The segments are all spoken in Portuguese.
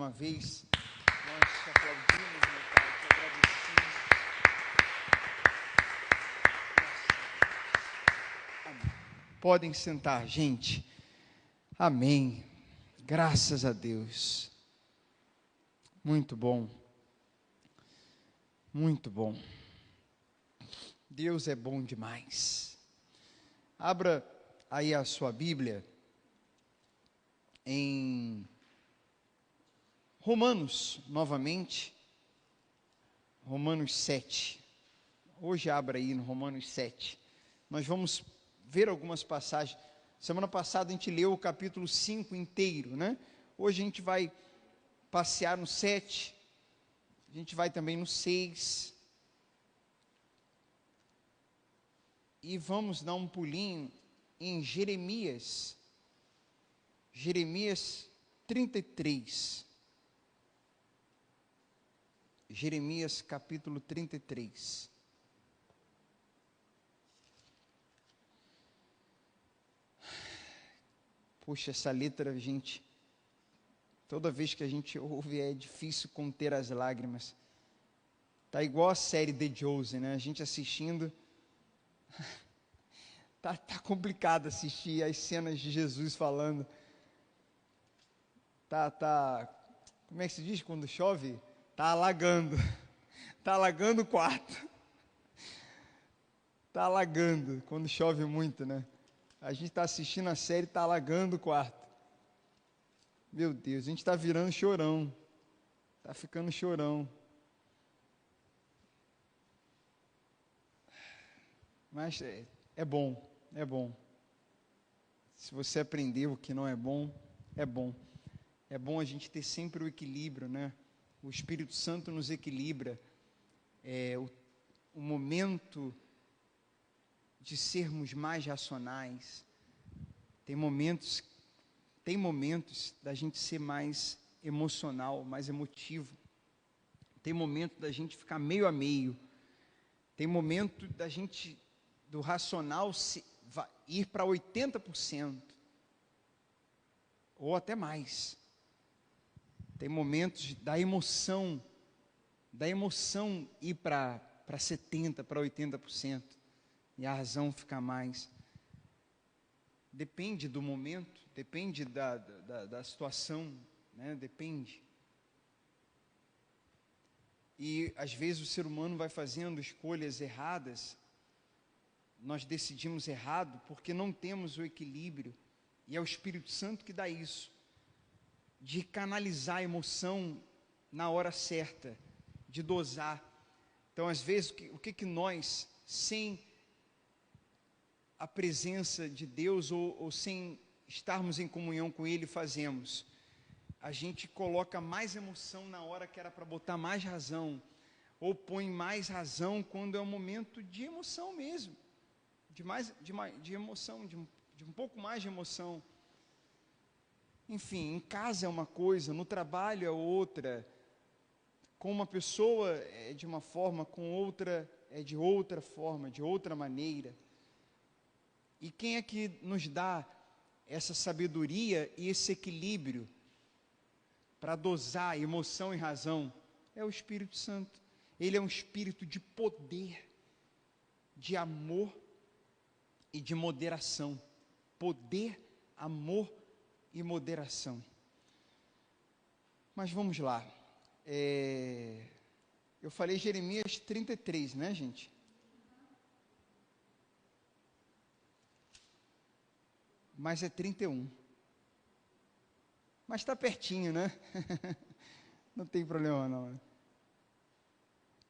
uma vez, nós te aplaudimos, meu Pai, te agradecemos. Amém. Podem sentar, gente. Amém. Graças a Deus. Muito bom. Muito bom. Deus é bom demais. Abra aí a sua Bíblia em Romanos, novamente, Romanos 7. Hoje abra aí no Romanos 7. Nós vamos ver algumas passagens. Semana passada a gente leu o capítulo 5 inteiro, né? Hoje a gente vai passear no 7, a gente vai também no 6. E vamos dar um pulinho em Jeremias 33. Jeremias capítulo 33. Puxa, essa letra, gente, toda vez que a gente ouve é difícil conter as lágrimas. Tá igual a série The Chosen, né? A gente assistindo, tá complicado assistir as cenas de Jesus falando. Como é que se diz quando chove? Tá alagando o quarto. Tá alagando quando chove muito, né? A gente está assistindo a série, tá alagando o quarto. Meu Deus, a gente está virando chorão. Tá ficando chorão. Mas é bom, é bom. Se você aprendeu o que não é bom, é bom. É bom a gente ter sempre o equilíbrio, né? O Espírito Santo nos equilibra. O momento de sermos mais racionais. Tem momentos da gente ser mais emocional, mais emotivo. Tem momento da gente ficar meio a meio. Tem momento da gente, do racional, ir para 80%. Ou até mais. Tem momentos da emoção ir para 70%, para 80%, e a razão ficar mais. Depende do momento, depende da situação, né? Depende. E às vezes o ser humano vai fazendo escolhas erradas, nós decidimos errado porque não temos o equilíbrio, e é o Espírito Santo que dá isso, de canalizar a emoção na hora certa, de dosar. Então, às vezes, o que nós, sem a presença de Deus ou sem estarmos em comunhão com Ele, fazemos? A gente coloca mais emoção na hora que era para botar mais razão, ou põe mais razão quando é um momento de emoção mesmo, de emoção, de um pouco mais de emoção. Enfim, em casa é uma coisa, no trabalho é outra, com uma pessoa é de uma forma, com outra é de outra forma, de outra maneira. E quem é que nos dá essa sabedoria e esse equilíbrio para dosar emoção e razão? É o Espírito Santo. Ele é um espírito de poder, de amor e de moderação. Poder, amor e moderação. Mas vamos lá. Eu falei Jeremias 33, né, gente? Mas é 31. Mas está pertinho, né? Não tem problema não.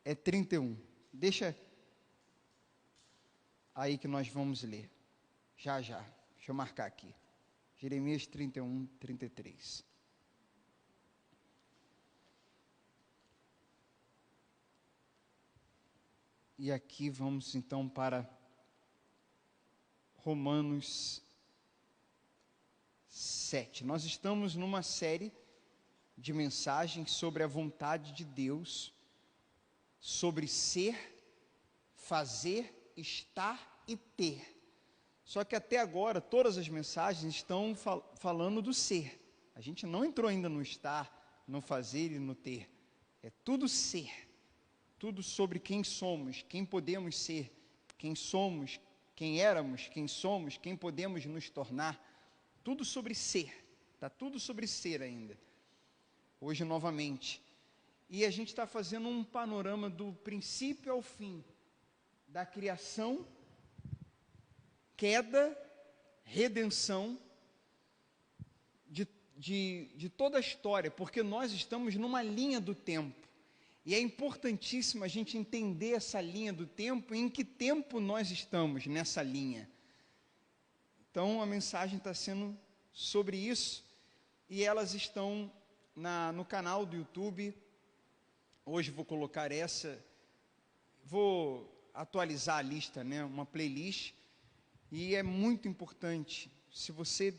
É 31. Deixa aí que nós vamos ler. Já. Deixa eu marcar aqui. Jeremias 31, 33. E aqui vamos então para Romanos 7. Nós estamos numa série de mensagens sobre a vontade de Deus, sobre ser, fazer, estar e ter. Só que até agora, todas as mensagens estão falando do ser. A gente não entrou ainda no estar, no fazer e no ter. É tudo ser, tudo sobre quem somos, quem podemos ser, quem somos, quem éramos, quem somos, quem podemos nos tornar. Tudo sobre ser, está tudo sobre ser ainda. Hoje novamente. E a gente está fazendo um panorama do princípio ao fim, da criação, queda, redenção, de toda a história, porque nós estamos numa linha do tempo, e é importantíssimo a gente entender essa linha do tempo, e em que tempo nós estamos nessa linha. Então a mensagem está sendo sobre isso, e elas estão no canal do YouTube. Hoje vou colocar vou atualizar a lista, né, uma playlist, e é muito importante, se você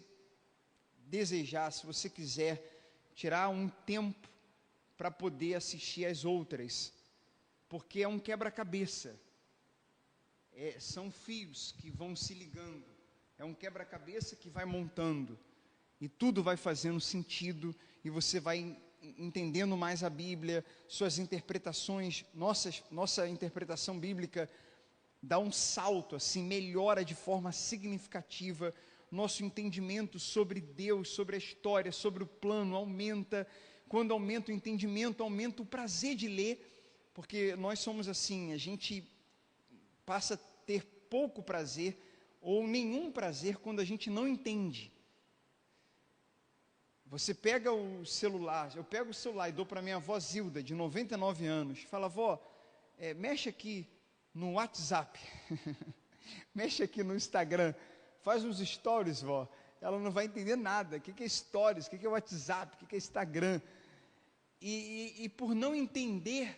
desejar, se você quiser, tirar um tempo para poder assistir as outras, porque é um quebra-cabeça, são fios que vão se ligando, é um quebra-cabeça que vai montando, e tudo vai fazendo sentido, e você vai entendendo mais a Bíblia, suas interpretações, nossa interpretação bíblica dá um salto, assim, melhora de forma significativa, nosso entendimento sobre Deus, sobre a história, sobre o plano, aumenta. Quando aumenta o entendimento, aumenta o prazer de ler, porque nós somos assim, a gente passa a ter pouco prazer, ou nenhum prazer, quando a gente não entende. Você pega o celular, eu pego o celular e dou para minha avó Zilda, de 99 anos, fala: vó, mexe aqui no WhatsApp, mexe aqui no Instagram, faz uns stories, vó. Ela não vai entender nada. O que é stories? O que é WhatsApp? O que é Instagram? E por não entender,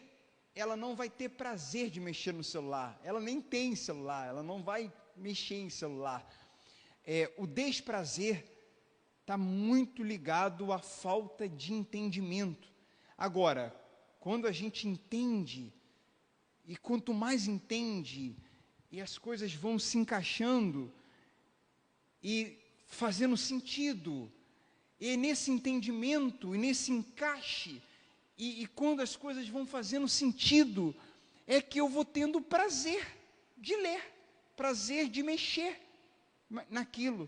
ela não vai ter prazer de mexer no celular. Ela nem tem celular, ela não vai mexer em celular. O desprazer está muito ligado à falta de entendimento. Agora, quando a gente entende, e quanto mais entende, e as coisas vão se encaixando, e fazendo sentido, e nesse entendimento, e nesse encaixe, e quando as coisas vão fazendo sentido, é que eu vou tendo prazer de ler, prazer de mexer naquilo,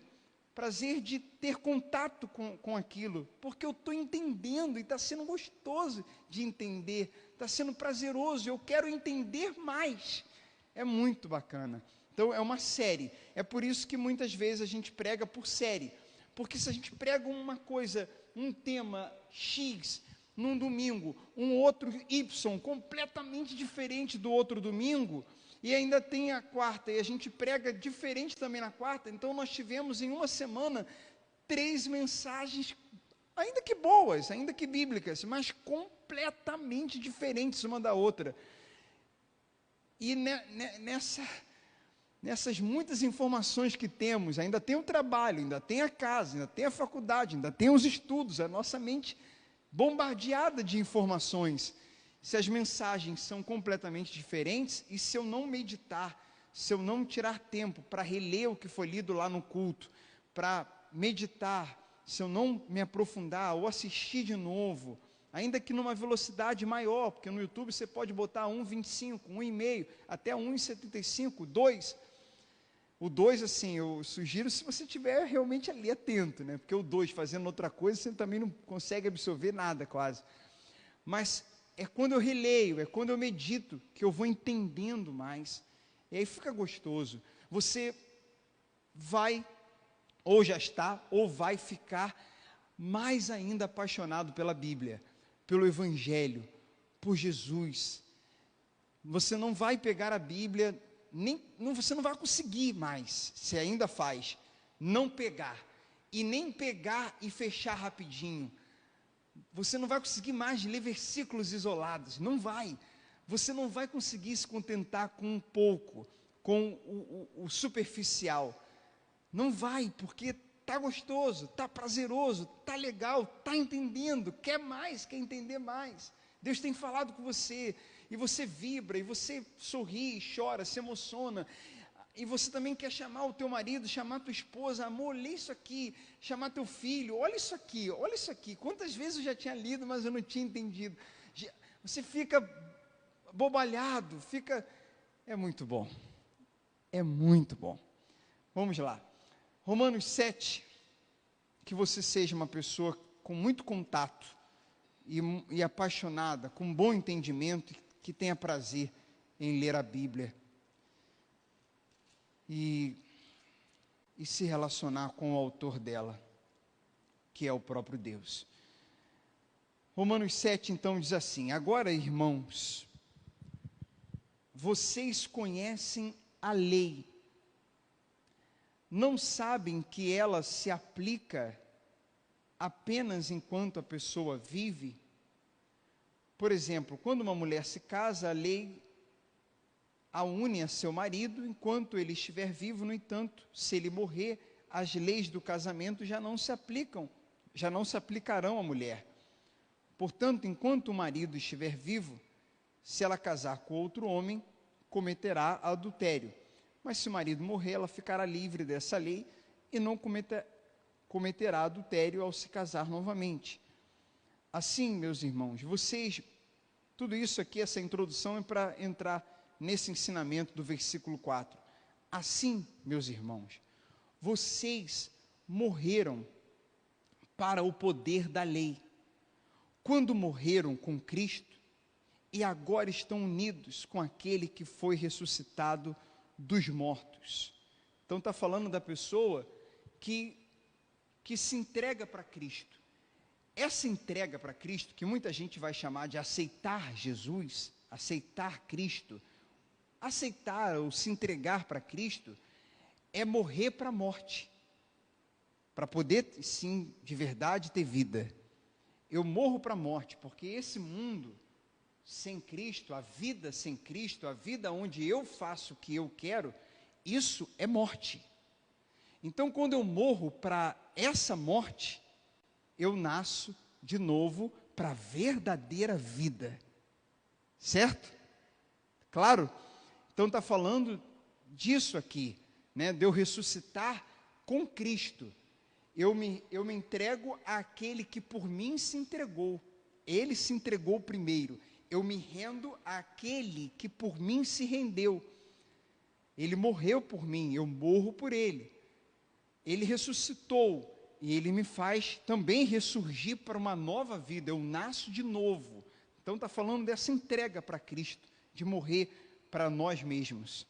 prazer de ter contato com aquilo, porque eu estou entendendo, e está sendo gostoso de entender, está sendo prazeroso, eu quero entender mais, é muito bacana. Então é uma série, é por isso que muitas vezes a gente prega por série, porque se a gente prega uma coisa, um tema X, num domingo, um outro Y, completamente diferente do outro domingo, e ainda tem a quarta, e a gente prega diferente também na quarta, então nós tivemos em uma semana 3 mensagens, ainda que boas, ainda que bíblicas, mas completamente diferentes uma da outra, e nessas muitas informações que temos, ainda tem o trabalho, ainda tem a casa, ainda tem a faculdade, ainda tem os estudos, a nossa mente bombardeada de informações. Se as mensagens são completamente diferentes, e se eu não meditar, se eu não tirar tempo para reler o que foi lido lá no culto, para meditar, se eu não me aprofundar ou assistir de novo, ainda que numa velocidade maior, porque no YouTube você pode botar 1,25, 1,5, até 1,75, 2. O 2, assim, eu sugiro se você estiver realmente ali atento, né? Porque o 2 fazendo outra coisa, você também não consegue absorver nada quase. Mas é quando eu releio, é quando eu medito, que eu vou entendendo mais. E aí fica gostoso. Você vai, ou já está, ou vai ficar mais ainda apaixonado pela Bíblia, pelo Evangelho, por Jesus. Você não vai pegar a Bíblia, você não vai conseguir mais, se ainda faz, não pegar, e nem pegar e fechar rapidinho. Você não vai conseguir mais ler versículos isolados, não vai. Você não vai conseguir se contentar com um pouco, com o superficial. Não vai, porque está gostoso, está prazeroso, está legal, está entendendo, quer mais, quer entender mais. Deus tem falado com você, e você vibra, e você sorri, chora, se emociona, E você também quer chamar o teu marido, chamar a tua esposa, amor, lê isso aqui, chamar teu filho, olha isso aqui, olha isso aqui. Quantas vezes eu já tinha lido, mas eu não tinha entendido. Você fica bobalhado, é muito bom. É muito bom. Vamos lá. Romanos 7, que você seja uma pessoa com muito contato e apaixonada, com bom entendimento, que tenha prazer em ler a Bíblia e se relacionar com o autor dela, que é o próprio Deus. Romanos 7, então, diz assim: agora, irmãos, vocês conhecem a lei, não sabem que ela se aplica apenas enquanto a pessoa vive? Por exemplo, quando uma mulher se casa, a lei a une a seu marido enquanto ele estiver vivo. No entanto, se ele morrer, as leis do casamento já não se aplicarão à mulher. Portanto, enquanto o marido estiver vivo, se ela casar com outro homem, cometerá adultério. Mas se o marido morrer, ela ficará livre dessa lei e não cometerá adultério ao se casar novamente. Assim, meus irmãos, tudo isso aqui, essa introdução é para entrar nesse ensinamento do versículo 4. Assim, meus irmãos, vocês morreram para o poder da lei, quando morreram com Cristo, e agora estão unidos com aquele que foi ressuscitado dos mortos. Então está falando da pessoa que se entrega para Cristo. Essa entrega para Cristo, que muita gente vai chamar de aceitar Jesus, aceitar Cristo, aceitar ou se entregar para Cristo, é morrer para a morte, para poder, sim, de verdade ter vida. Eu morro para a morte, porque esse mundo sem Cristo, a vida sem Cristo, a vida onde eu faço o que eu quero, isso é morte. Então, quando eu morro para essa morte, eu nasço de novo para a verdadeira vida. Certo? Claro? Então está falando disso aqui, né? De eu ressuscitar com Cristo. Eu me entrego àquele que por mim se entregou. Ele se entregou primeiro. Eu me rendo àquele que por mim se rendeu. Ele morreu por mim, eu morro por ele. Ele ressuscitou e ele me faz também ressurgir para uma nova vida. Eu nasço de novo. Então está falando dessa entrega para Cristo, de morrer para nós mesmos.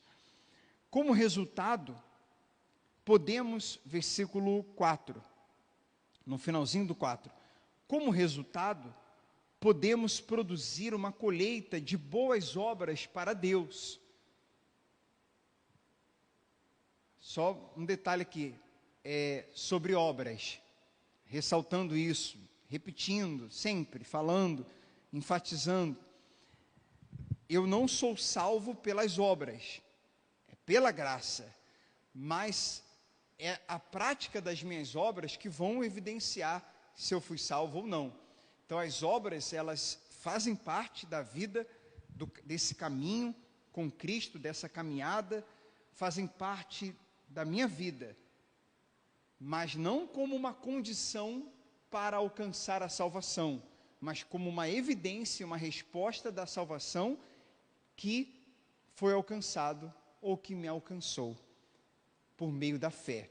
Como resultado, podemos, versículo 4, no finalzinho do 4, como resultado, podemos produzir uma colheita de boas obras para Deus. Só um detalhe aqui, sobre obras, ressaltando isso, repetindo, sempre, falando, enfatizando. Eu não sou salvo pelas obras, é pela graça, mas é a prática das minhas obras que vão evidenciar se eu fui salvo ou não. Então as obras, elas fazem parte da vida, desse caminho com Cristo, dessa caminhada, fazem parte da minha vida, mas não como uma condição para alcançar a salvação, mas como uma evidência, uma resposta da salvação que foi alcançado ou que me alcançou por meio da fé.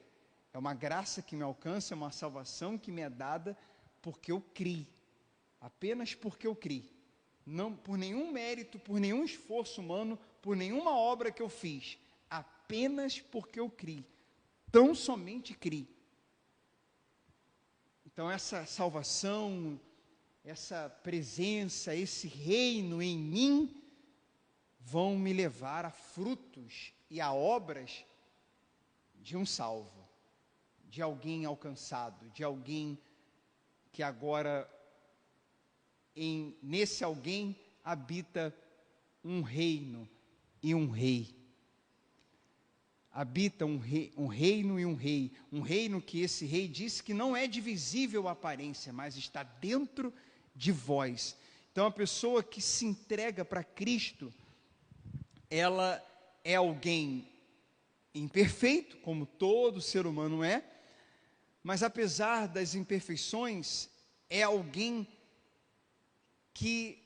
É uma graça que me alcança, é uma salvação que me é dada porque eu criei, apenas porque eu criei, não por nenhum mérito, por nenhum esforço humano, por nenhuma obra que eu fiz, apenas porque eu criei, tão somente criei. Então essa salvação, essa presença, esse reino em mim, vão me levar a frutos e a obras de um salvo, de alguém alcançado, de alguém que agora, nesse alguém, habita um reino e um rei. Habita um reino e um rei. Um reino que esse rei disse que não é de visível aparência, mas está dentro de vós. Então a pessoa que se entrega para Cristo, ela é alguém imperfeito, como todo ser humano é, mas apesar das imperfeições, é alguém que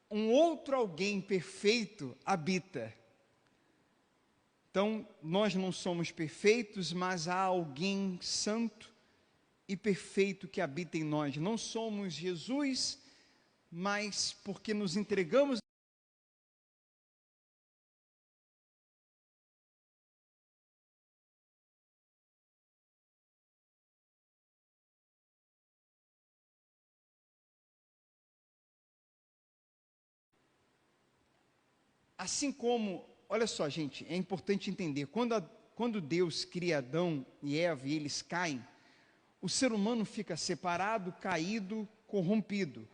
um outro alguém perfeito habita. Então, nós não somos perfeitos, mas há alguém santo e perfeito que habita em nós. Não somos Jesus, mas porque nos entregamos. Assim como, olha só, gente, é importante entender, quando Deus cria Adão e Eva e eles caem, o ser humano fica separado, caído, corrompido.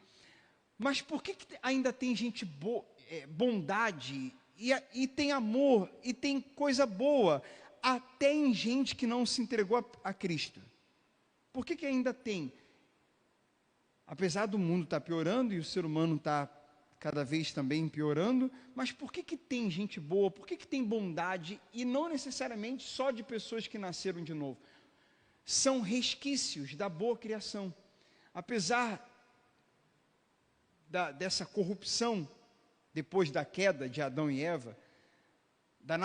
Mas por que ainda tem gente bondade, e tem amor, e tem coisa boa, até em gente que não se entregou a Cristo? Por que ainda tem? Apesar do mundo estar piorando e o ser humano está cada vez também piorando, mas por que tem gente boa, por que tem bondade, e não necessariamente só de pessoas que nasceram de novo? São resquícios da boa criação. Apesar dessa corrupção, depois da queda de Adão e Eva, da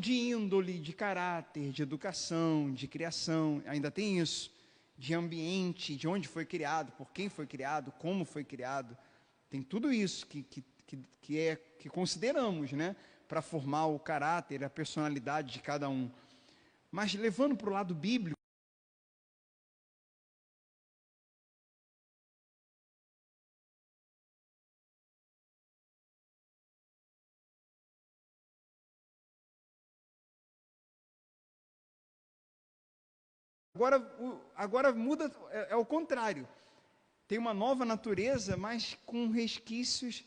de índole, de caráter, de educação, de criação, ainda tem isso, de ambiente, de onde foi criado, por quem foi criado, como foi criado, tem tudo isso que consideramos, né, para formar o caráter, a personalidade de cada um. Mas levando para o lado bíblico, agora muda, é o contrário. Tem uma nova natureza, mas com resquícios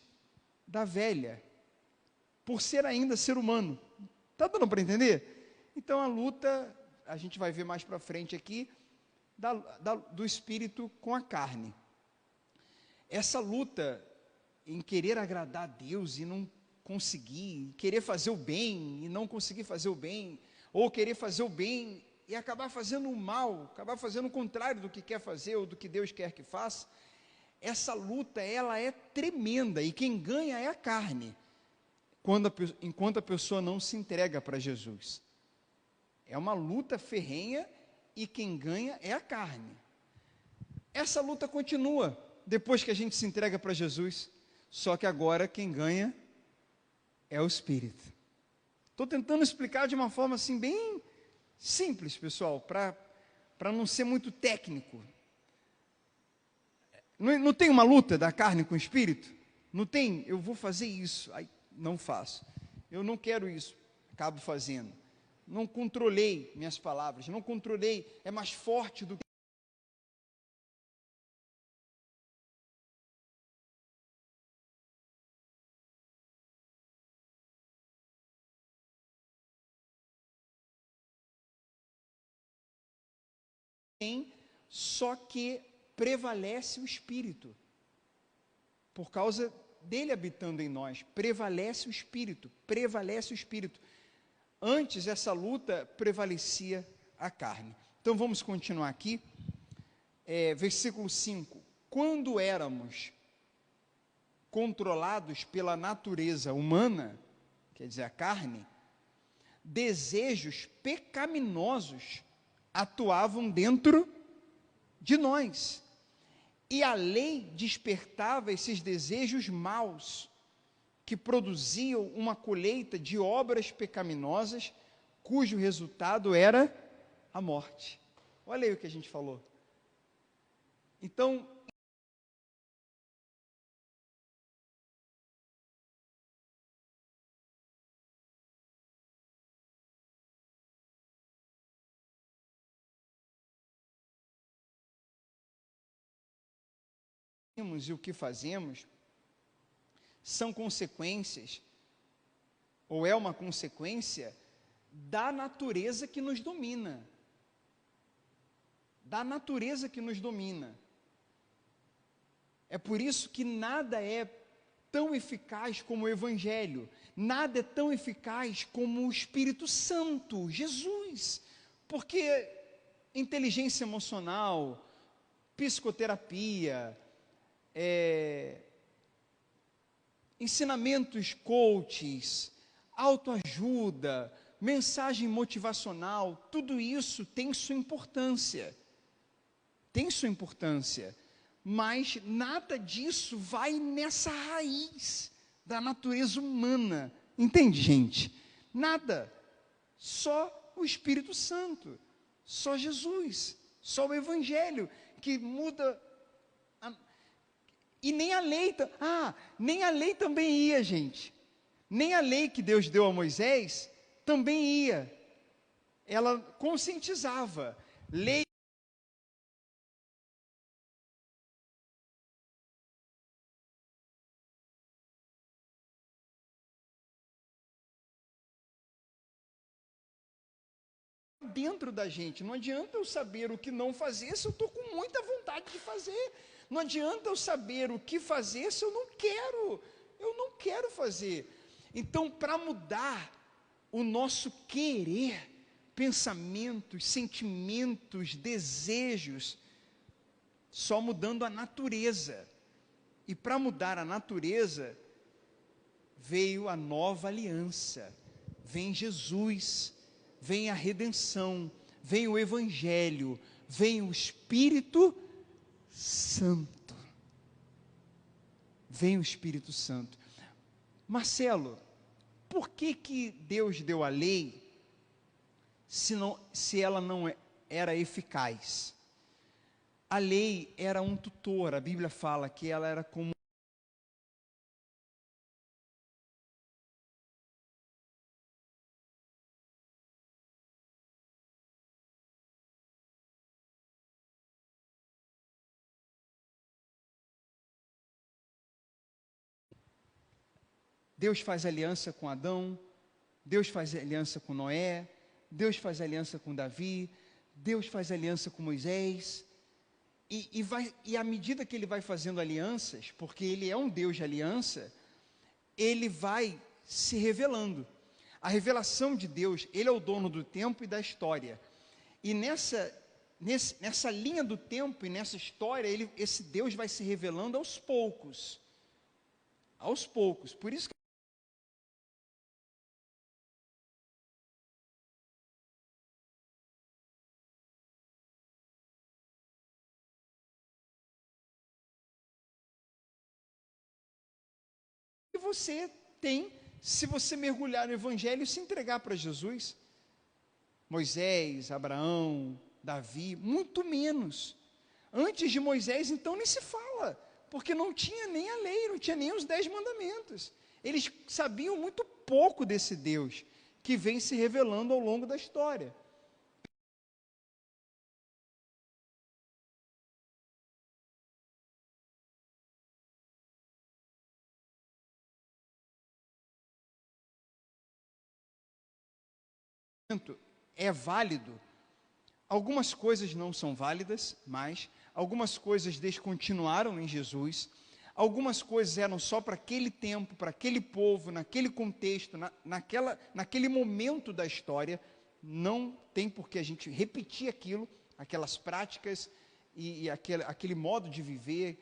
da velha, por ser ainda ser humano. Está dando para entender? Então a luta, a gente vai ver mais para frente aqui, do espírito com a carne. Essa luta em querer agradar a Deus e não conseguir, querer fazer o bem e não conseguir fazer o bem, ou querer fazer o bem e acabar fazendo o mal, acabar fazendo o contrário do que quer fazer ou do que Deus quer que faça, essa luta, ela é tremenda, e quem ganha é a carne, enquanto a pessoa não se entrega para Jesus. É uma luta ferrenha, e quem ganha é a carne. Essa luta continua, depois que a gente se entrega para Jesus, só que agora quem ganha é o Espírito. Estou tentando explicar de uma forma assim, bem simples, pessoal, para não ser muito técnico. Não tem uma luta da carne com o espírito? Não tem? Eu vou fazer isso, aí não faço. Eu não quero isso, acabo fazendo. Não controlei minhas palavras, não controlei, é mais forte do que... Só que prevalece o Espírito, por causa dele habitando em nós, prevalece o Espírito, Antes essa luta prevalecia a carne. Então vamos continuar aqui, versículo 5, quando éramos controlados pela natureza humana, quer dizer, a carne, desejos pecaminosos atuavam dentro de nós, e a lei despertava esses desejos maus, que produziam uma colheita de obras pecaminosas, cujo resultado era a morte. Olha aí o que a gente falou. Então, e o que fazemos são consequências, ou é uma consequência da natureza que nos domina. Da natureza que nos domina. É por isso que nada é tão eficaz como o Evangelho, nada é tão eficaz como o Espírito Santo, Jesus, porque inteligência emocional, psicoterapia, ensinamentos coaches, autoajuda, mensagem motivacional, tudo isso tem sua importância, mas nada disso vai nessa raiz da natureza humana, entende, gente? Nada, só o Espírito Santo, só Jesus, só o Evangelho, que muda, e nem a lei, nem a lei também ia, gente, nem a lei que Deus deu a Moisés, também ia, ela conscientizava, lei, dentro da gente, não adianta eu saber o que não fazer se eu estou com muita vontade de fazer, não adianta eu saber o que fazer se eu não quero fazer. Então, para mudar o nosso querer, pensamentos, sentimentos, desejos, só mudando a natureza, e para mudar a natureza, veio a nova aliança, vem Jesus, vem a redenção, vem o Evangelho, vem o Espírito Santo. Vem o Espírito Santo. Marcelo, por que Deus deu a lei se ela não era eficaz? A lei era um tutor, a Bíblia fala que ela era como Deus faz aliança com Adão, Deus faz aliança com Noé, Deus faz aliança com Davi, Deus faz aliança com Moisés, e à medida que Ele vai fazendo alianças, porque Ele é um Deus de aliança, Ele vai se revelando. A revelação de Deus, Ele é o dono do tempo e da história, e nessa linha do tempo e nessa história, esse Deus vai se revelando aos poucos, por isso que você tem, se você mergulhar no Evangelho e se entregar para Jesus. Moisés, Abraão, Davi, muito menos. Antes de Moisés, então, nem se fala, porque não tinha nem a lei, não tinha nem os 10 mandamentos. Eles sabiam muito pouco desse Deus, que vem se revelando ao longo da história. É válido. Algumas coisas não são válidas mais, algumas coisas descontinuaram em Jesus, algumas coisas eram só para aquele tempo, para aquele povo, naquele contexto, naquele momento da história, não tem por que a gente repetir aquilo, aquelas práticas e aquele modo de viver.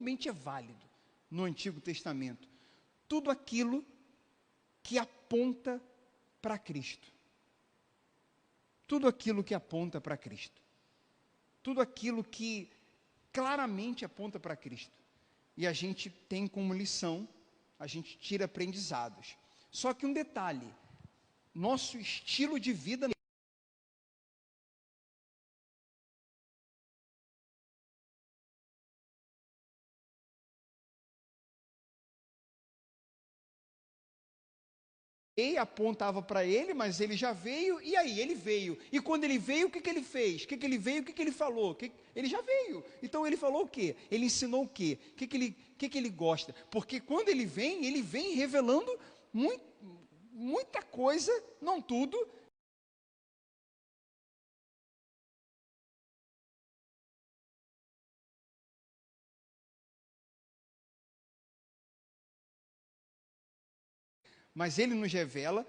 Realmente é válido no Antigo Testamento. Tudo aquilo que aponta para Cristo. Tudo aquilo que aponta para Cristo. Tudo aquilo que claramente aponta para Cristo. E a gente tem como lição, a gente tira aprendizados. Só que um detalhe, nosso estilo de vida E apontava para ele, mas ele já veio, e aí ele veio. E quando ele veio, o que ele fez? O que ele veio, o que ele falou? Ele já veio. Então ele falou o quê? Ele ensinou o quê? O que ele gosta? Porque quando ele vem revelando muita coisa, não tudo. Mas ele nos revela,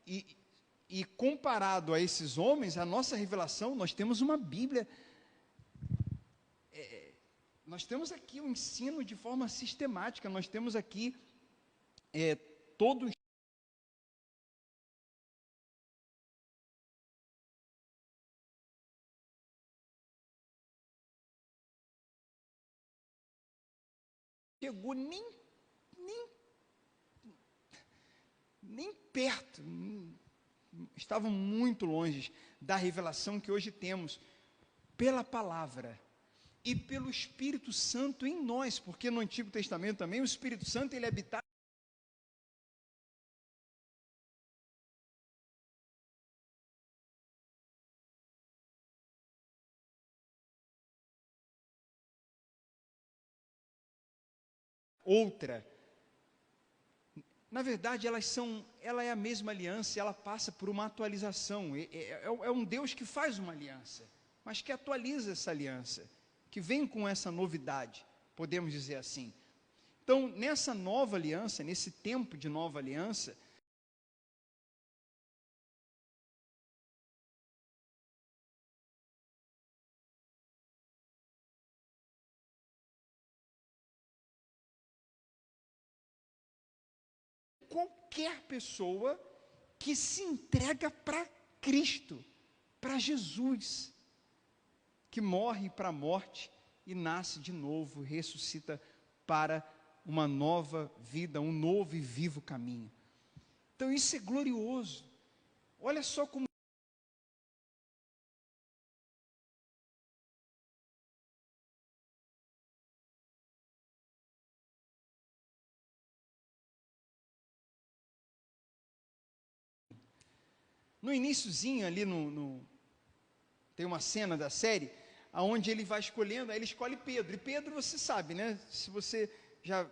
e comparado a esses homens, a nossa revelação, nós temos uma Bíblia. Nós temos aqui o ensino de forma sistemática, nós temos aqui todos. Chegou nem perto, estavam muito longe da revelação que hoje temos pela palavra e pelo Espírito Santo em nós, porque no Antigo Testamento também o Espírito Santo ele habitava outra. Na verdade, ela é a mesma aliança, e ela passa por uma atualização. É um Deus que faz uma aliança, mas que atualiza essa aliança, que vem com essa novidade, podemos dizer assim. Então, nessa nova aliança, nesse tempo de nova aliança, qualquer pessoa que se entrega para Cristo, para Jesus, que morre para a morte e nasce de novo, ressuscita para uma nova vida, um novo e vivo caminho. Então isso é glorioso. Olha só como no iniciozinho ali tem uma cena da série aonde ele vai escolhendo, aí ele escolhe Pedro. E Pedro, você sabe, né? Se você já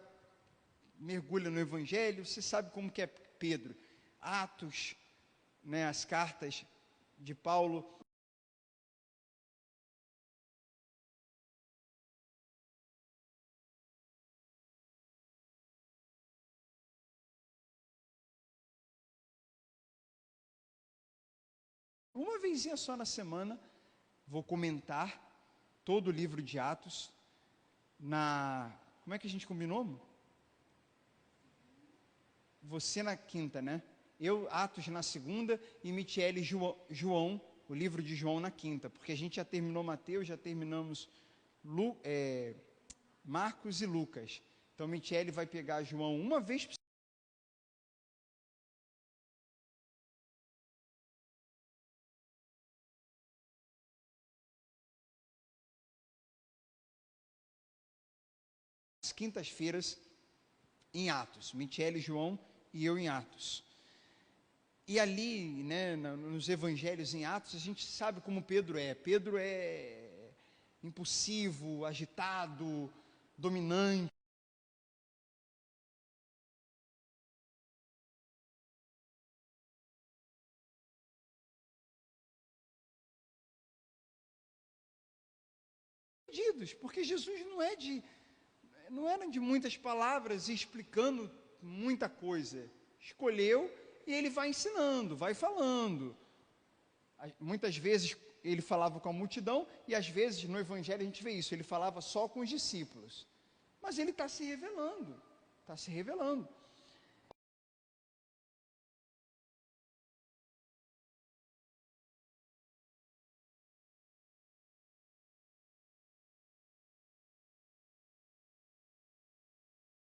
mergulha no Evangelho, você sabe como que é Pedro. Atos, né, as cartas de Paulo. Uma vezinha só na semana, vou comentar todo o livro de Atos, como é que a gente combinou? Você na quinta, né? Eu, Atos na segunda, e Michele João, o livro de João na quinta, porque a gente já terminou Mateus, já terminamos Marcos e Lucas. Então Michele vai pegar João uma vez por quintas-feiras em Atos, Michele, João e eu em Atos. E ali, né, nos evangelhos em Atos, a gente sabe como Pedro é. Pedro é impulsivo, agitado, dominante. Porque Jesus não era de muitas palavras e explicando muita coisa. Escolheu e ele vai ensinando, vai falando. Muitas vezes ele falava com a multidão, e às vezes no Evangelho a gente vê isso, ele falava só com os discípulos. Mas ele está se revelando, está se revelando.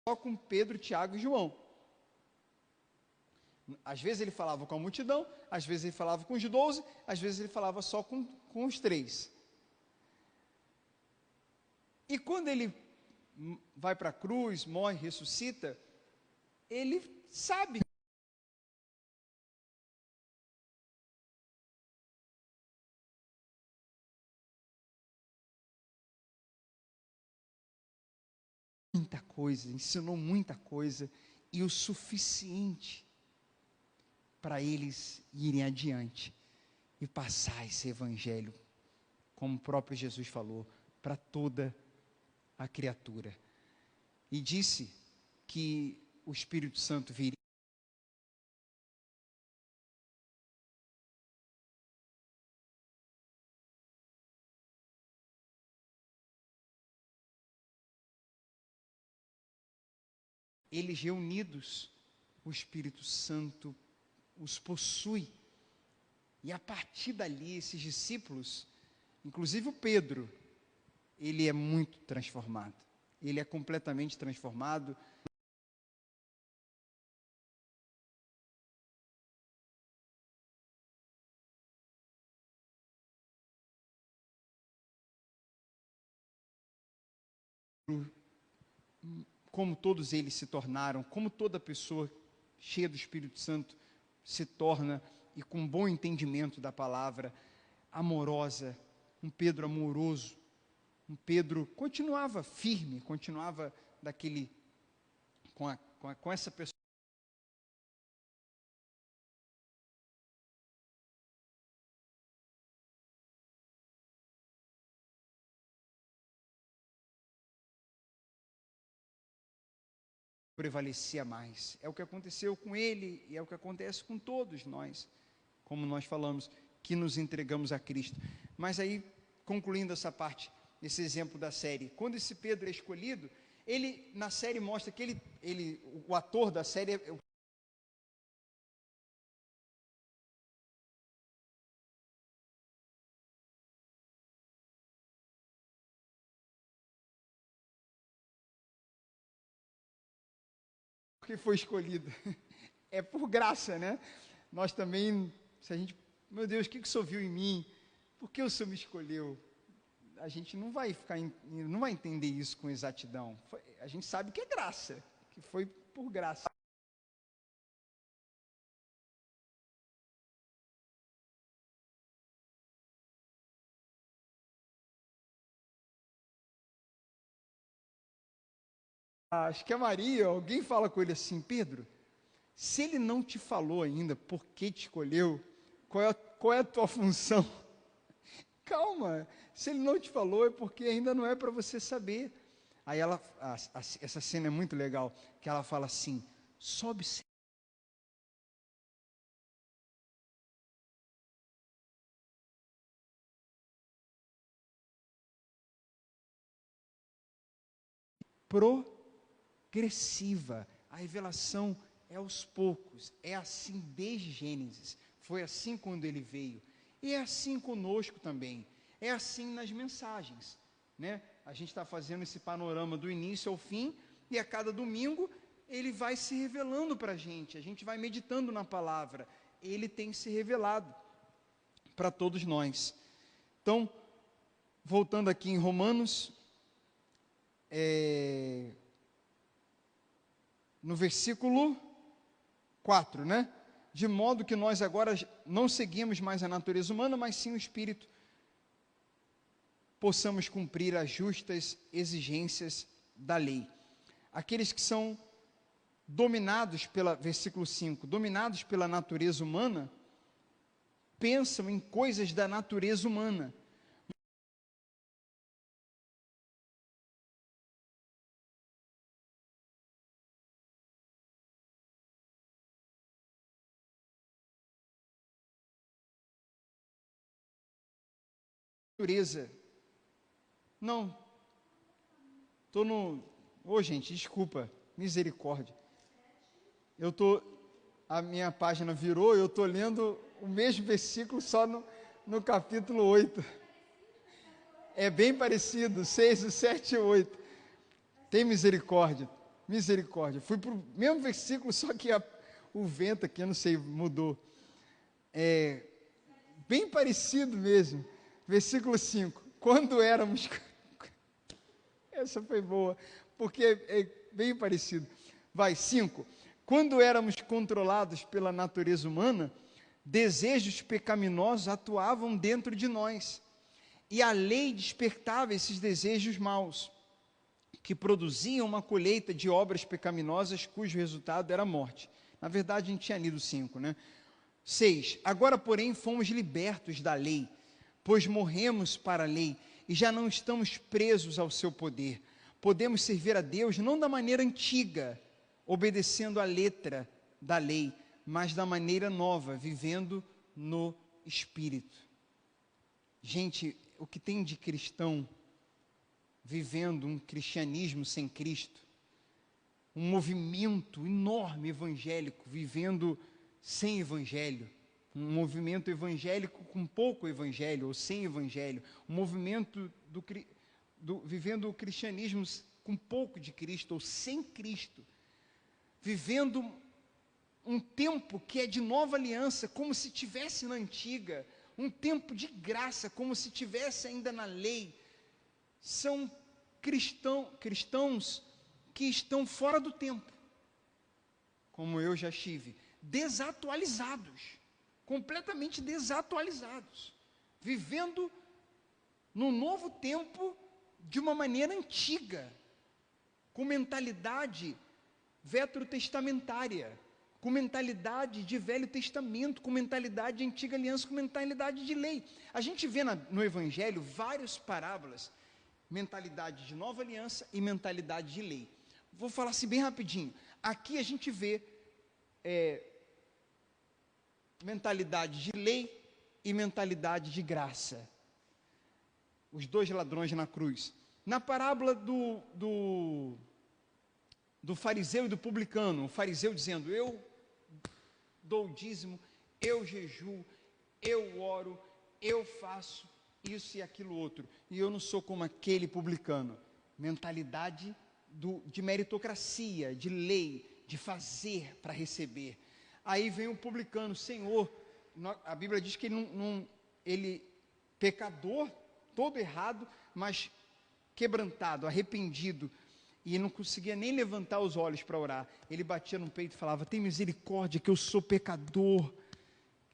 Só com Pedro, Tiago e João. Às vezes ele falava com a multidão, às vezes ele falava com os 12, às vezes ele falava só com os 3. E quando ele vai para a cruz, morre, ressuscita, ele sabe muita coisa, ensinou muita coisa, e o suficiente para eles irem adiante e passar esse evangelho, como o próprio Jesus falou, para toda a criatura. E disse que o Espírito Santo viria. Eles reunidos, o Espírito Santo os possui. E a partir dali, esses discípulos, inclusive o Pedro, ele é muito transformado. Ele é completamente transformado. Como todos eles se tornaram, como toda pessoa cheia do Espírito Santo se torna, e com bom entendimento da palavra, amorosa, um Pedro amoroso, um Pedro continuava firme, continuava daquele, com essa pessoa. Prevalecia mais. É o que aconteceu com ele e é o que acontece com todos nós, como nós falamos, que nos entregamos a Cristo. Mas aí, concluindo essa parte, esse exemplo da série, quando esse Pedro é escolhido, ele, na série mostra que o ator da série que foi escolhido. É por graça, né? Nós também, se a gente, meu Deus, o que o Senhor viu em mim? Por que o Senhor me escolheu? A gente não vai não vai entender isso com exatidão. A gente sabe que é graça, que foi por graça. Acho que a Maria, alguém fala com ele assim, Pedro, se ele não te falou ainda por que te escolheu, qual é a tua função? Calma, se ele não te falou é porque ainda não é para você saber. Aí essa cena é muito legal, que ela fala assim, sobe progressiva, a revelação é aos poucos, é assim desde Gênesis, foi assim quando ele veio, e é assim conosco também, é assim nas mensagens, né? A gente está fazendo esse panorama do início ao fim, e a cada domingo ele vai se revelando para a gente vai meditando na palavra, ele tem se revelado para todos nós. Então, voltando aqui em Romanos, no versículo 4, né? De modo que nós agora não seguimos mais a natureza humana, mas sim o Espírito, possamos cumprir as justas exigências da lei. Aqueles que são dominados versículo 5, dominados pela natureza humana, pensam em coisas da natureza humana. Natureza. Não. Estou no... Ô, gente, desculpa. Misericórdia. A minha página virou, eu estou lendo o mesmo versículo só no capítulo 8. É bem parecido, 6, 7 e 8. Tem misericórdia. Misericórdia. Fui para o mesmo versículo, só que o vento aqui, eu não sei, mudou. É bem parecido mesmo. Versículo 5. Quando éramos... Essa foi boa, porque é bem parecido. Vai, 5. Quando éramos controlados pela natureza humana, desejos pecaminosos atuavam dentro de nós, e a lei despertava esses desejos maus. que produziam uma colheita de obras pecaminosas cujo resultado era a morte. Na verdade, a gente tinha lido 5, né? 6. Agora, porém, fomos libertos da lei, pois morremos para a lei e já não estamos presos ao seu poder. Podemos servir a Deus não da maneira antiga, obedecendo a letra da lei, mas da maneira nova, vivendo no Espírito. Gente, o que tem de cristão vivendo um cristianismo sem Cristo, um movimento enorme evangélico vivendo sem evangelho, um movimento evangélico com pouco evangelho ou sem evangelho, um movimento vivendo o cristianismo com pouco de Cristo ou sem Cristo, vivendo um tempo que é de nova aliança, como se tivesse na antiga, um tempo de graça, como se tivesse ainda na lei. São cristãos que estão fora do tempo, como eu já estive, desatualizados, completamente desatualizados, vivendo no novo tempo de uma maneira antiga, com mentalidade veterotestamentária, com mentalidade de Velho Testamento, com mentalidade de Antiga Aliança, com mentalidade de lei. A gente vê no Evangelho várias parábolas, mentalidade de Nova Aliança e mentalidade de lei. Vou falar assim bem rapidinho. Aqui a gente vê mentalidade de lei e mentalidade de graça. Os dois ladrões na cruz. Na parábola do fariseu e do publicano, o fariseu dizendo: eu dou o dízimo, eu jejuo, eu oro, eu faço isso e aquilo outro, e eu não sou como aquele publicano. Mentalidade de meritocracia, de lei, de fazer para receber. Aí vem o publicano: Senhor, a Bíblia diz que ele pecador, todo errado, mas quebrantado, arrependido, e não conseguia nem levantar os olhos para orar. Ele batia no peito e falava: tem misericórdia que eu sou pecador.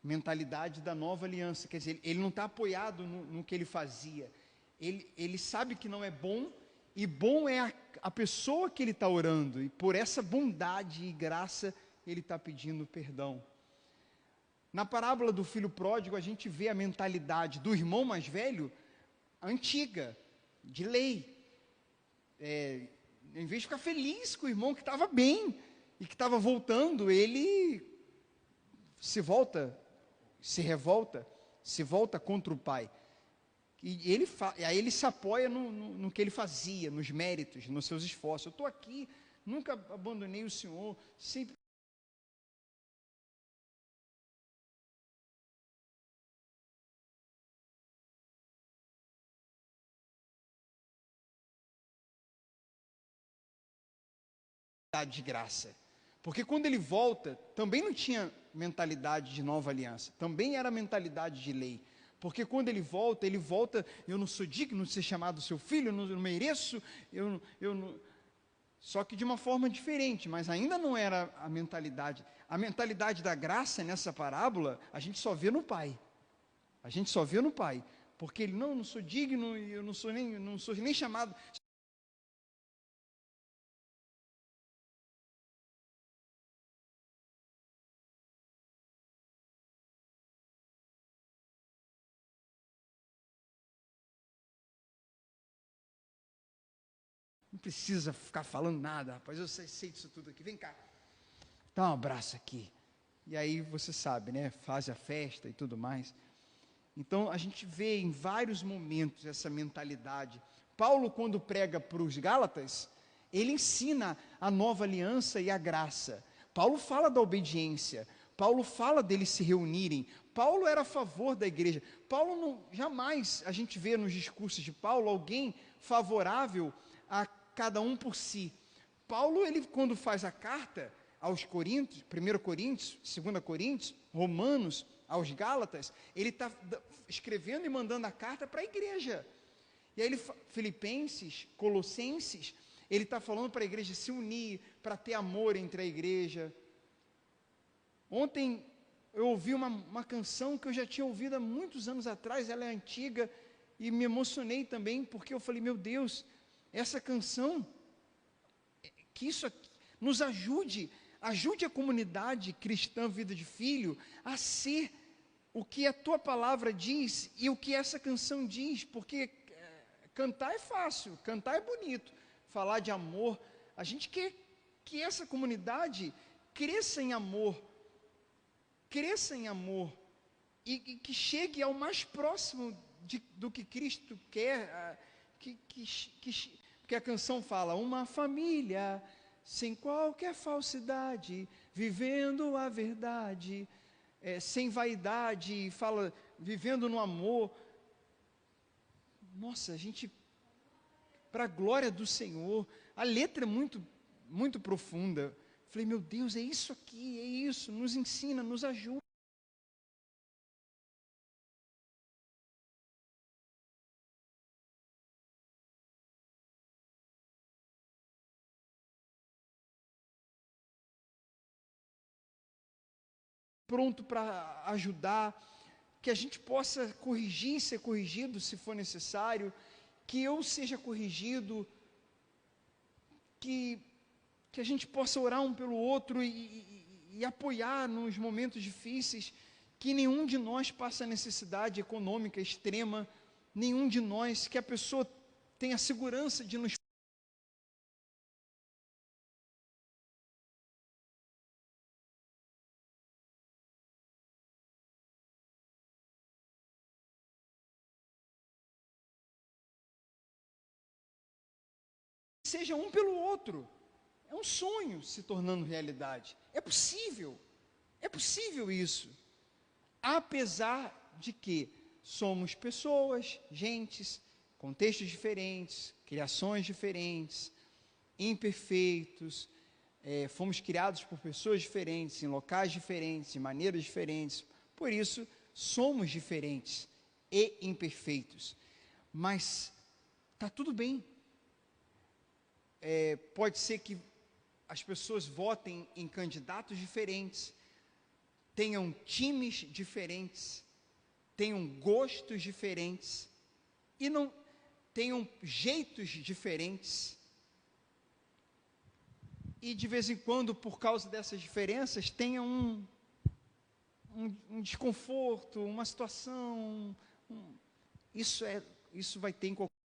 Mentalidade da nova aliança, quer dizer, ele não está apoiado no que ele fazia, ele sabe que não é bom, e bom é a pessoa que ele está orando, e por essa bondade e graça, ele está pedindo perdão. Na parábola do filho pródigo, a gente vê a mentalidade do irmão mais velho, antiga, de lei, em vez de ficar feliz com o irmão que estava bem, e que estava voltando, ele se volta contra o pai, e aí ele se apoia no que ele fazia, nos méritos, nos seus esforços. Eu estou aqui, nunca abandonei o Senhor, sempre de graça. Porque quando ele volta, também não tinha mentalidade de nova aliança, também era mentalidade de lei. Porque quando ele volta, eu não sou digno de ser chamado seu filho, eu não mereço, eu não... Só que de uma forma diferente, mas ainda não era a mentalidade. A mentalidade da graça nessa parábola, a gente só vê no Pai. A gente só vê no Pai. Porque ele, não sou digno, e eu não sou nem chamado. Não precisa ficar falando nada, rapaz, eu sei disso tudo aqui, vem cá, dá um abraço aqui, e aí você sabe, né, faz a festa e tudo mais. Então a gente vê em vários momentos essa mentalidade. Paulo, quando prega para os Gálatas, ele ensina a nova aliança e a graça. Paulo fala da obediência, Paulo fala deles se reunirem. Paulo era a favor da igreja. Paulo jamais a gente vê nos discursos de Paulo alguém favorável a cada um por si. Paulo, ele quando faz a carta aos Coríntios, 1 Coríntios, 2 Coríntios, Romanos, aos Gálatas, ele está escrevendo e mandando a carta para a igreja. E aí ele, Filipenses, Colossenses, ele está falando para a igreja se unir, para ter amor entre a igreja. Ontem eu ouvi uma canção que eu já tinha ouvido há muitos anos atrás, ela é antiga, e me emocionei também, porque eu falei: meu Deus, essa canção que isso aqui nos ajude a comunidade cristã Vida de Filho a ser o que a tua palavra diz e o que essa canção diz, porque cantar é fácil, cantar é bonito, falar de amor, a gente quer que essa comunidade cresça em amor, e que chegue ao mais próximo do que Cristo quer, que a canção fala, uma família sem qualquer falsidade, vivendo a verdade, sem vaidade, fala, vivendo no amor. Nossa, a gente, para a glória do Senhor, a letra é muito, muito profunda. Falei, meu Deus, é isso aqui, é isso, nos ensina, nos ajuda. Pronto para ajudar, que a gente possa corrigir, ser corrigido se for necessário, que eu seja corrigido, que a gente possa orar um pelo outro e apoiar nos momentos difíceis, que nenhum de nós passe a necessidade econômica extrema, nenhum de nós, que a pessoa tenha segurança de nos seja um pelo outro. É um sonho se tornando realidade. É possível isso. Apesar de que somos pessoas, gentes, contextos diferentes, criações diferentes, imperfeitos, fomos criados por pessoas diferentes, em locais diferentes, em maneiras diferentes, por isso somos diferentes e imperfeitos. Mas está tudo bem. Pode ser que as pessoas votem em candidatos diferentes, tenham times diferentes, tenham gostos diferentes, e não tenham jeitos diferentes, e de vez em quando, por causa dessas diferenças, tenha um desconforto, uma situação, isso vai ter em qualquer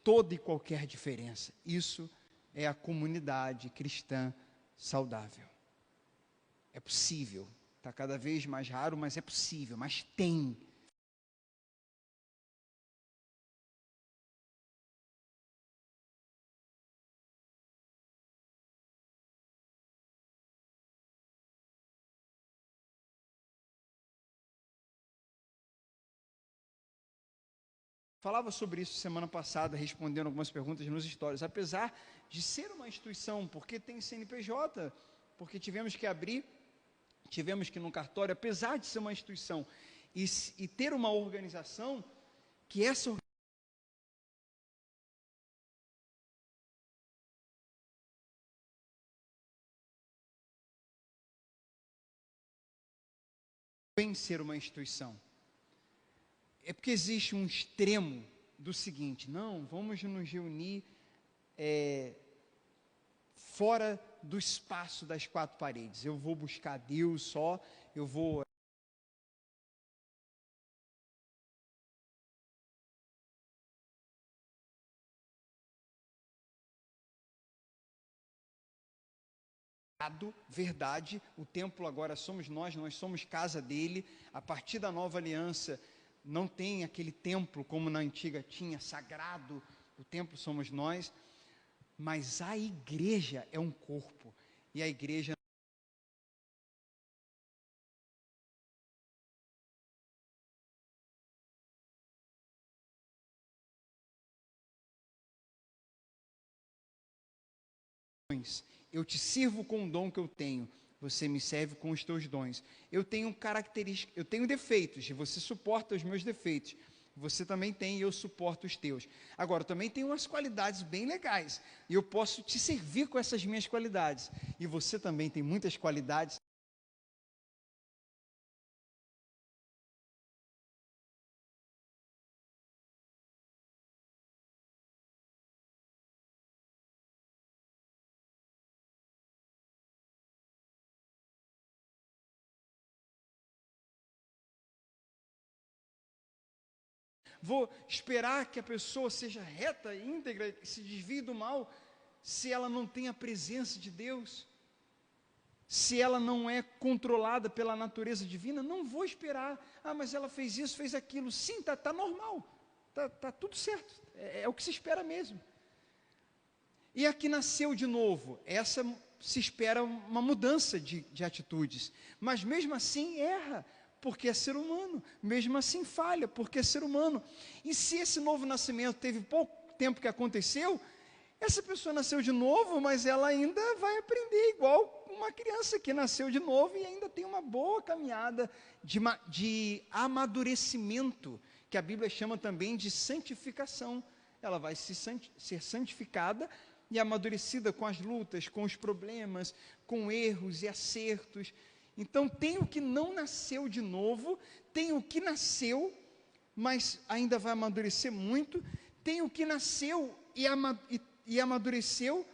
toda e qualquer diferença. Isso é a comunidade cristã saudável. É possível, está cada vez mais raro, mas é possível, mas tem. Falava sobre isso semana passada, respondendo algumas perguntas nos stories. Apesar de ser uma instituição, porque tem CNPJ, porque tivemos que abrir, tivemos que ir no cartório, apesar de ser uma instituição e ter uma organização, que essa bem ser uma instituição. É porque existe um extremo do seguinte, não, vamos nos reunir fora do espaço das quatro paredes, eu vou buscar Deus só, eu vou verdade, o templo agora somos nós somos casa dele, a partir da nova aliança, não tem aquele templo como na antiga tinha, sagrado, o templo somos nós, mas a igreja é um corpo, e a igreja eu te sirvo com o dom que eu tenho, você me serve com os teus dons. Eu tenho características, eu tenho defeitos, e você suporta os meus defeitos. Você também tem e eu suporto os teus. Agora, eu também tenho umas qualidades bem legais, e eu posso te servir com essas minhas qualidades. E você também tem muitas qualidades Vou esperar que a pessoa seja reta, íntegra, que se desvie do mal, se ela não tem a presença de Deus, se ela não é controlada pela natureza divina? Não vou esperar. Ah, mas ela fez isso, fez aquilo. Sim, tá normal, tá tudo certo, é o que se espera mesmo. E a que nasceu de novo, essa se espera uma mudança de atitudes, mas mesmo assim erra, porque é ser humano, mesmo assim falha, porque é ser humano. E se esse novo nascimento teve pouco tempo que aconteceu, essa pessoa nasceu de novo, mas ela ainda vai aprender igual uma criança que nasceu de novo e ainda tem uma boa caminhada de amadurecimento, que a Bíblia chama também de santificação. Ela vai ser santificada e amadurecida com as lutas, com os problemas, com erros e acertos. Então tem o que não nasceu de novo, tem o que nasceu, mas ainda vai amadurecer muito, tem o que nasceu e amadureceu,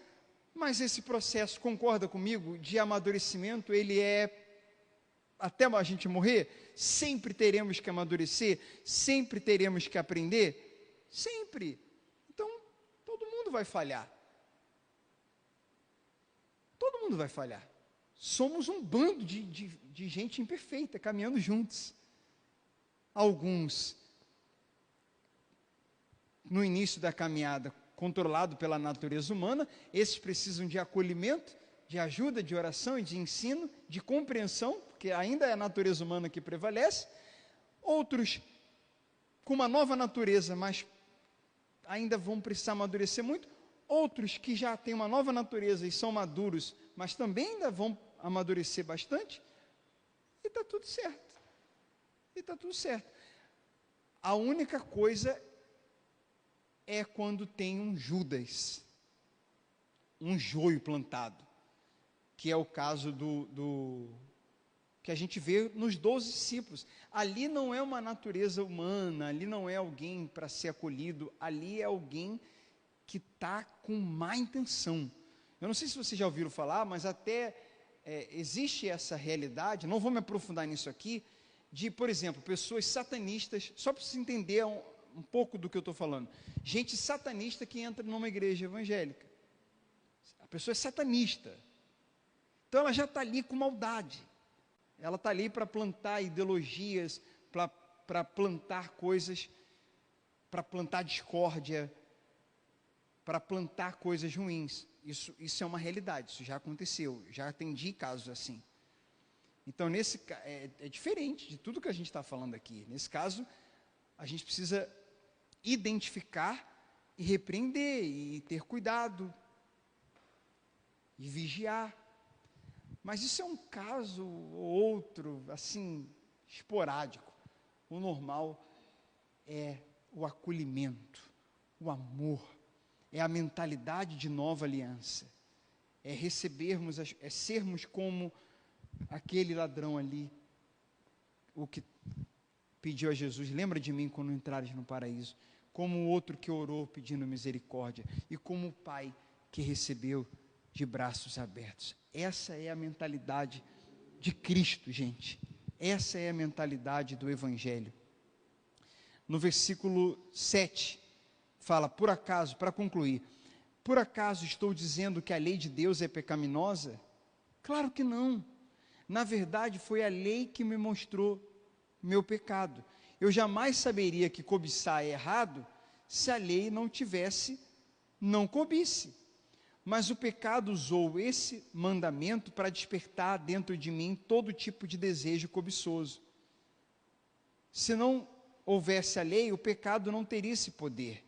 mas esse processo, concorda comigo, de amadurecimento, ele é até a gente morrer. Sempre teremos que amadurecer, sempre teremos que aprender, sempre. Então, todo mundo vai falhar. Todo mundo vai falhar. Somos um bando de gente imperfeita, caminhando juntos. Alguns, no início da caminhada, controlado pela natureza humana, esses precisam de acolhimento, de ajuda, de oração e de ensino, de compreensão, porque ainda é a natureza humana que prevalece. Outros, com uma nova natureza, mas ainda vão precisar amadurecer muito. Outros que já têm uma nova natureza e são maduros, mas também ainda vão amadurecer bastante, e está tudo certo. E está tudo certo. A única coisa é quando tem um Judas, um joio plantado, que é o caso que a gente vê nos 12 discípulos. Ali não é uma natureza humana, ali não é alguém para ser acolhido, ali é alguém que está com má intenção. Eu não sei se vocês já ouviram falar, mas até existe essa realidade, não vou me aprofundar nisso aqui, de, por exemplo, pessoas satanistas, só para você entender um pouco do que eu estou falando, gente satanista que entra numa igreja evangélica, a pessoa é satanista, então ela já está ali com maldade, ela está ali para plantar ideologias, para plantar coisas, para plantar discórdia, para plantar coisas ruins. Isso é uma realidade, isso já aconteceu, já atendi casos assim. Então, é diferente de tudo que a gente está falando aqui. Nesse caso, a gente precisa identificar e repreender, e ter cuidado, e vigiar. Mas isso é um caso ou outro, assim, esporádico. O normal é o acolhimento, o amor, é a mentalidade de nova aliança, é recebermos, é sermos como aquele ladrão ali, o que pediu a Jesus: lembra de mim quando entrares no paraíso, como o outro que orou pedindo misericórdia, e como o pai que recebeu de braços abertos. Essa é a mentalidade de Cristo, gente, essa é a mentalidade do Evangelho. No versículo 7, fala, por acaso, para concluir, por acaso estou dizendo que a lei de Deus é pecaminosa? Claro que não. Na verdade, foi a lei que me mostrou meu pecado. Eu jamais saberia que cobiçar é errado se a lei não cobisse. Mas o pecado usou esse mandamento para despertar dentro de mim todo tipo de desejo cobiçoso. Se não houvesse a lei, o pecado não teria esse poder.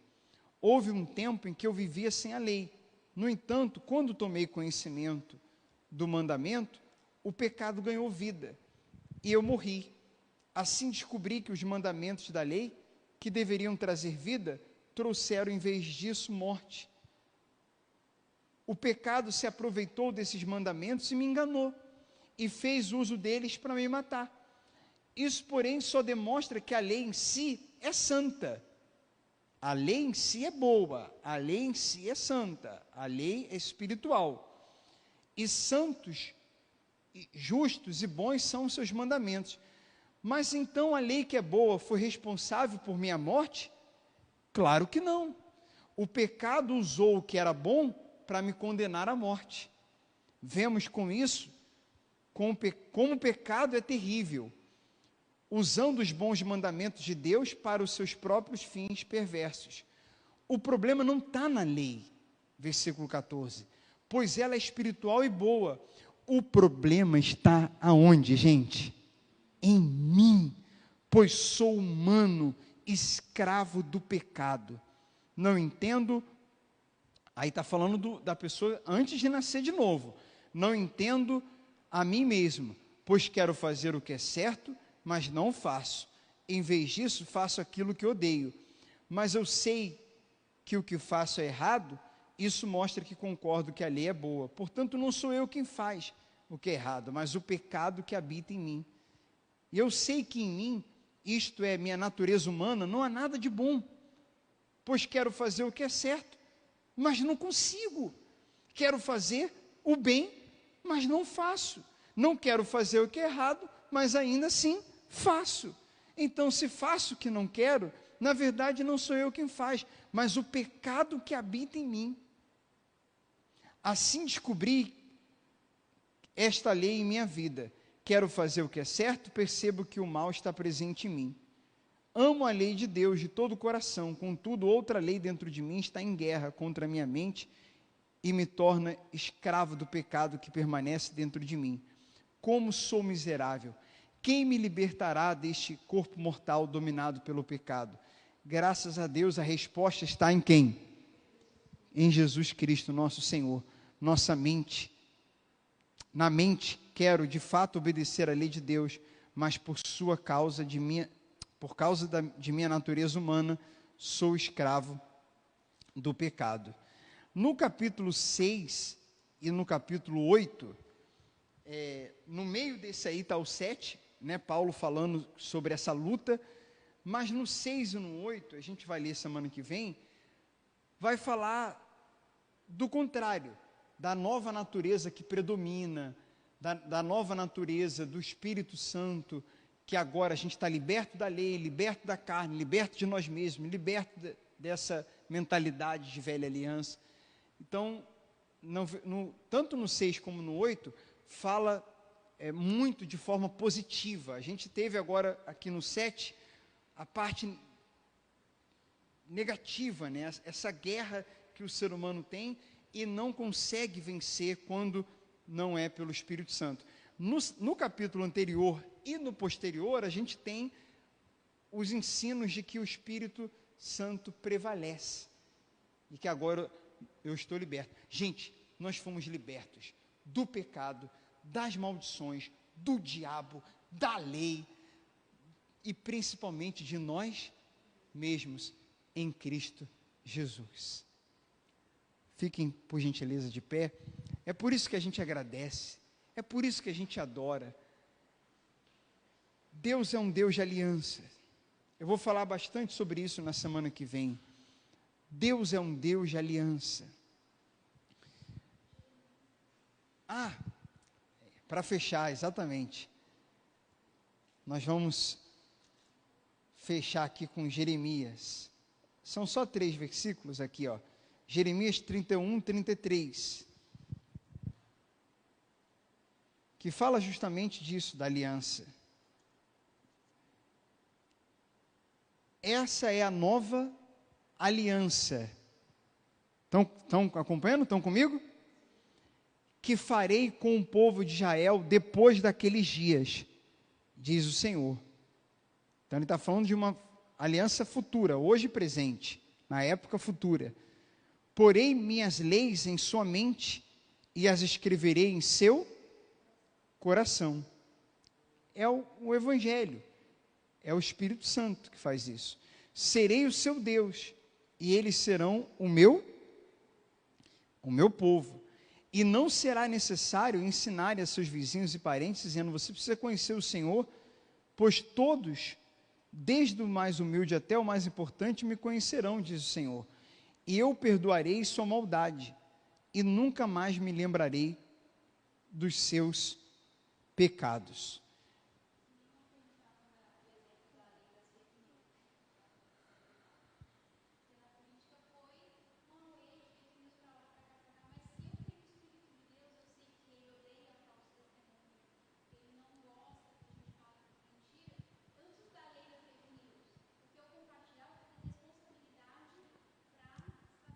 Houve um tempo em que eu vivia sem a lei. No entanto, quando tomei conhecimento do mandamento, o pecado ganhou vida e eu morri. Assim descobri que os mandamentos da lei, que deveriam trazer vida, trouxeram em vez disso morte. O pecado se aproveitou desses mandamentos e me enganou, e fez uso deles para me matar. Isso, porém, só demonstra que a lei em si é santa. A lei em si é boa, a lei em si é santa, a lei é espiritual. E santos, justos e bons são os seus mandamentos. Mas então a lei que é boa foi responsável por minha morte? Claro que não. O pecado usou o que era bom para me condenar à morte. Vemos com isso como o pecado é terrível, usando os bons mandamentos de Deus para os seus próprios fins perversos. O problema não está na lei, versículo 14, pois ela é espiritual e boa. O problema está aonde, gente? Em mim, pois sou humano, escravo do pecado. Não entendo, aí está falando da pessoa antes de nascer de novo. Não entendo a mim mesmo, pois quero fazer o que é certo, mas não faço. Em vez disso, faço aquilo que odeio. Mas eu sei que o que faço é errado, isso mostra que concordo que a lei é boa. Portanto, não sou eu quem faz o que é errado, mas o pecado que habita em mim. E eu sei que em mim, isto é, minha natureza humana, não há nada de bom, pois quero fazer o que é certo, mas não consigo. Quero fazer o bem, mas não faço. Não quero fazer o que é errado, mas ainda assim faço. Então, se faço o que não quero, na verdade não sou eu quem faz, mas o pecado que habita em mim. Assim descobri esta lei em minha vida. Quero fazer o que é certo, percebo que o mal está presente em mim. Amo a lei de Deus de todo o coração, contudo, outra lei dentro de mim está em guerra contra a minha mente e me torna escravo do pecado que permanece dentro de mim. Como sou miserável! Quem me libertará deste corpo mortal dominado pelo pecado? Graças a Deus, a resposta está em quem? Em Jesus Cristo, nosso Senhor. Nossa mente, na mente, quero de fato obedecer à lei de Deus, mas por causa de minha natureza humana, sou escravo do pecado. No capítulo 6 e no capítulo 8, no meio desse aí está o 7, né, Paulo falando sobre essa luta, mas no 6 e no 8, a gente vai ler semana que vem, vai falar do contrário, da nova natureza que predomina, da nova natureza do Espírito Santo, que agora a gente está liberto da lei, liberto da carne, liberto de nós mesmos, liberto dessa mentalidade de velha aliança. Então, tanto no 6 como no 8, fala muito de forma positiva. A gente teve agora aqui no 7, a parte negativa, né? Essa guerra que o ser humano tem e não consegue vencer quando não é pelo Espírito Santo. No capítulo anterior e no posterior, a gente tem os ensinos de que o Espírito Santo prevalece e que agora eu estou liberto. Gente, nós fomos libertos do pecado, das maldições, do diabo, da lei e principalmente de nós mesmos em Cristo Jesus. Fiquem, por gentileza, de pé. É por isso que a gente agradece, é por isso que a gente adora. Deus é um Deus de aliança. Eu vou falar bastante sobre isso na semana que vem. Deus é um Deus de aliança. Para fechar, exatamente, nós vamos fechar aqui com Jeremias. São só 3 versículos aqui, ó. Jeremias 31, 33. Que fala justamente disso, da aliança. Essa é a nova aliança. Estão acompanhando? Estão comigo? Que farei com o povo de Israel depois daqueles dias, diz o Senhor. Então ele está falando de uma aliança futura, hoje presente, na época futura. Porei minhas leis em sua mente e as escreverei em seu coração. É o Evangelho, é o Espírito Santo que faz isso. Serei o seu Deus e eles serão o meu povo. E não será necessário ensinar a seus vizinhos e parentes, dizendo, você precisa conhecer o Senhor, pois todos, desde o mais humilde até o mais importante, me conhecerão, diz o Senhor. E eu perdoarei sua maldade, e nunca mais me lembrarei dos seus pecados.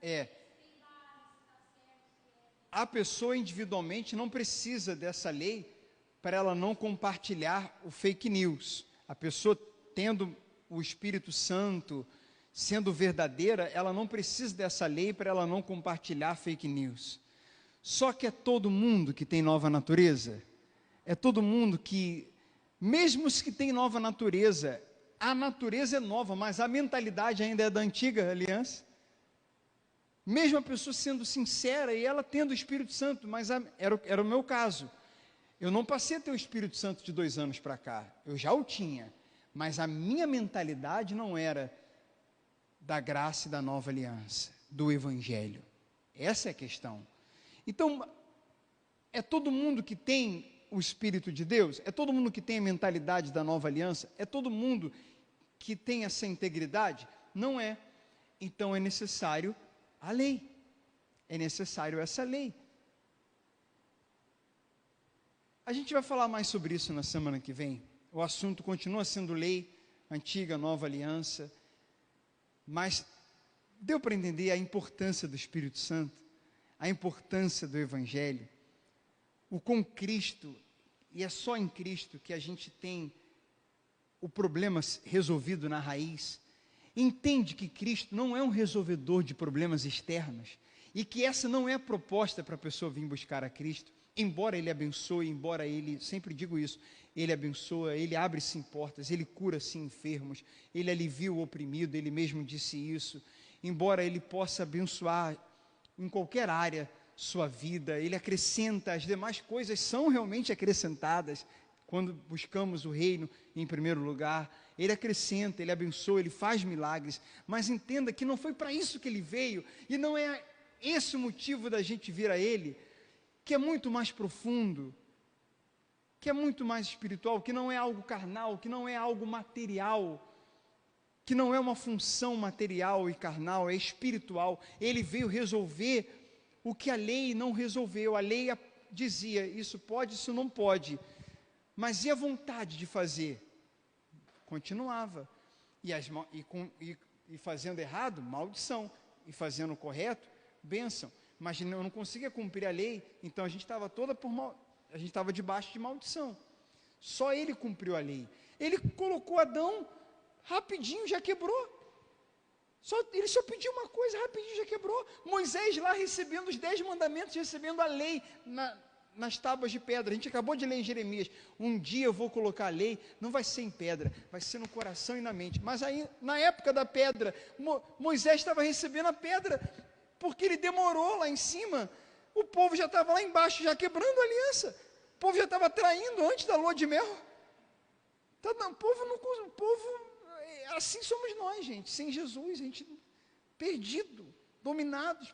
É. A pessoa individualmente não precisa dessa lei para ela não compartilhar o fake news. A pessoa tendo o Espírito Santo, sendo verdadeira, ela não precisa dessa lei para ela não compartilhar fake news. Só que é todo mundo que tem nova natureza, é todo mundo que, mesmo os que têm nova natureza, a natureza é nova, mas a mentalidade ainda é da antiga aliança. Mesmo a pessoa sendo sincera e ela tendo o Espírito Santo, mas era o meu caso. Eu não passei a ter o Espírito Santo de 2 anos para cá, eu já o tinha, mas a minha mentalidade não era da graça e da nova aliança, do Evangelho. Essa é a questão. Então, é todo mundo que tem o Espírito de Deus? É todo mundo que tem a mentalidade da nova aliança? É todo mundo que tem essa integridade? Não é. Então é necessário a lei. É necessário essa lei. A gente vai falar mais sobre isso na semana que vem. O assunto continua sendo lei, antiga, nova aliança. Mas deu para entender a importância do Espírito Santo, a importância do Evangelho, o com Cristo, e é só em Cristo que a gente tem o problema resolvido na raiz. Entende que Cristo não é um resolvedor de problemas externos, e que essa não é a proposta para a pessoa vir buscar a Cristo, embora Ele abençoe, embora Ele, sempre digo isso, Ele abençoa, Ele abre sim portas, Ele cura sim enfermos, Ele alivia o oprimido, Ele mesmo disse isso, embora Ele possa abençoar em qualquer área sua vida, Ele acrescenta, as demais coisas são realmente acrescentadas, quando buscamos o reino em primeiro lugar, Ele acrescenta, Ele abençoa, Ele faz milagres, mas entenda que não foi para isso que Ele veio, e não é esse o motivo da gente vir a Ele, que é muito mais profundo, que é muito mais espiritual, que não é algo carnal, que não é algo material, que não é uma função material e carnal, é espiritual. Ele veio resolver o que a lei não resolveu. A lei dizia, isso pode, isso não pode, mas e a vontade de fazer? Continuava, e fazendo errado, maldição, e fazendo correto, bênção. Mas eu não conseguia cumprir a lei, então a gente estava debaixo de maldição. Só Ele cumpriu a lei. Ele colocou Adão, rapidinho já quebrou. Ele só pediu uma coisa, rapidinho já quebrou. Moisés lá recebendo os 10 mandamentos, recebendo a lei nas tábuas de pedra. A gente acabou de ler em Jeremias, um dia eu vou colocar a lei, não vai ser em pedra, vai ser no coração e na mente. Mas aí, na época da pedra, Moisés estava recebendo a pedra, porque ele demorou lá em cima, o povo já estava lá embaixo, já quebrando a aliança, o povo já estava traindo antes da lua de mel. Então, o povo, assim somos nós, gente, sem Jesus, a gente perdido, dominados